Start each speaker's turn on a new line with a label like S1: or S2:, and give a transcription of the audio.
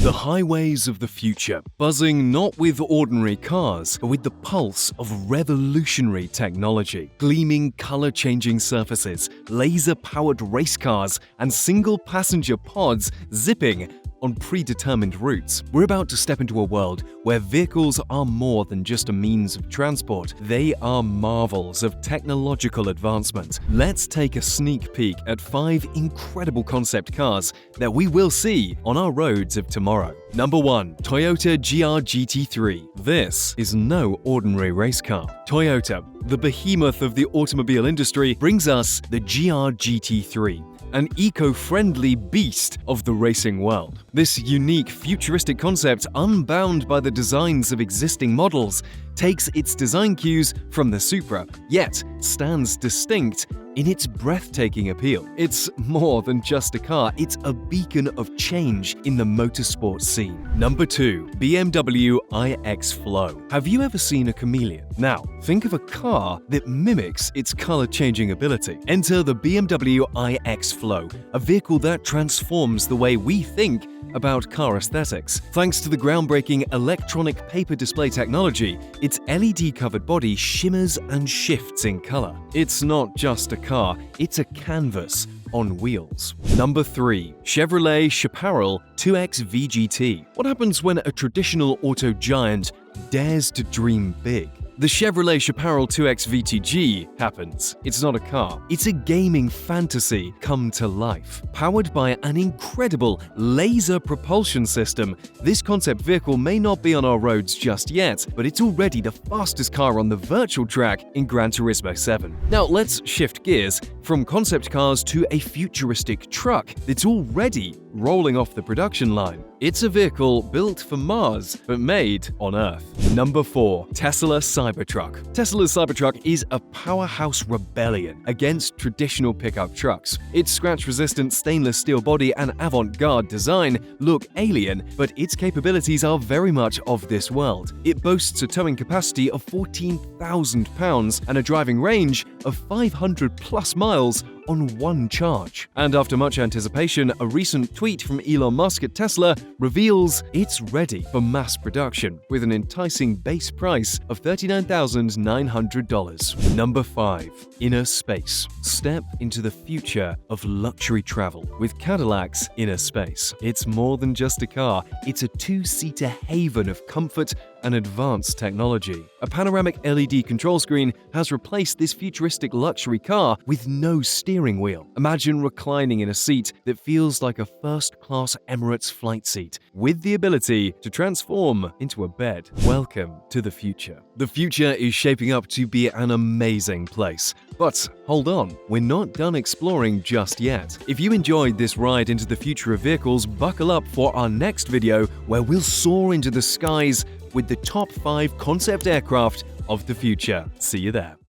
S1: The highways of the future, buzzing not with ordinary cars, but with the pulse of revolutionary technology. Gleaming color-changing surfaces, laser-powered race cars, and single-passenger pods zipping on predetermined routes. We're about to step into a world where vehicles are more than just a means of transport. They are marvels of technological advancement. Let's take a sneak peek at 5 incredible concept cars that we will see on our roads of tomorrow. Number 1. Toyota GR GT3. This is no ordinary race car. Toyota, the behemoth of the automobile industry, brings us the GR GT3. An eco-friendly beast of the racing world. This unique futuristic concept, unbound by the designs of existing models, takes its design cues from the Supra, yet stands distinct in its breathtaking appeal. It's more than just a car, it's a beacon of change in the motorsport scene. Number 2. BMW iX Flow. Have you ever seen a chameleon? Now, think of a car that mimics its color-changing ability. Enter the BMW iX Flow, a vehicle that transforms the way we think about car aesthetics. Thanks to the groundbreaking electronic paper display technology, its LED-covered body shimmers and shifts in color. It's not just a car, it's a canvas on wheels. Number 3. Chevrolet Chaparral 2X VGT. What happens when a traditional auto giant dares to dream big? The Chevrolet Chaparral 2X VTG happens. It's not a car. It's a gaming fantasy come to life. Powered by an incredible laser propulsion system, this concept vehicle may not be on our roads just yet, but it's already the fastest car on the virtual track in Gran Turismo 7. Now let's shift gears from concept cars to a futuristic truck that's already rolling off the production line. It's a vehicle built for Mars, but made on Earth. Number 4. Tesla Cybertruck. Tesla's Cybertruck is a powerhouse rebellion against traditional pickup trucks. Its scratch-resistant stainless steel body and avant-garde design look alien, but its capabilities are very much of this world. It boasts a towing capacity of 14,000 pounds and a driving range of 500+ miles on one charge. And after much anticipation, a recent tweet from Elon Musk at Tesla reveals it's ready for mass production with an enticing base price of $39,900. Number 5. Inner space. Step into the future of luxury travel with Cadillac's Inner Space. It's more than just a car, it's a 2-seater haven of comfort and advanced technology. A panoramic LED control screen has replaced this futuristic luxury car with no steering wheel. Imagine reclining in a seat that feels like a first-class Emirates flight seat, with the ability to transform into a bed. Welcome to the future. The future is shaping up to be an amazing place. But hold on, we're not done exploring just yet. If you enjoyed this ride into the future of vehicles, buckle up for our next video where we'll soar into the skies with the top 5 concept aircraft of the future. See you there.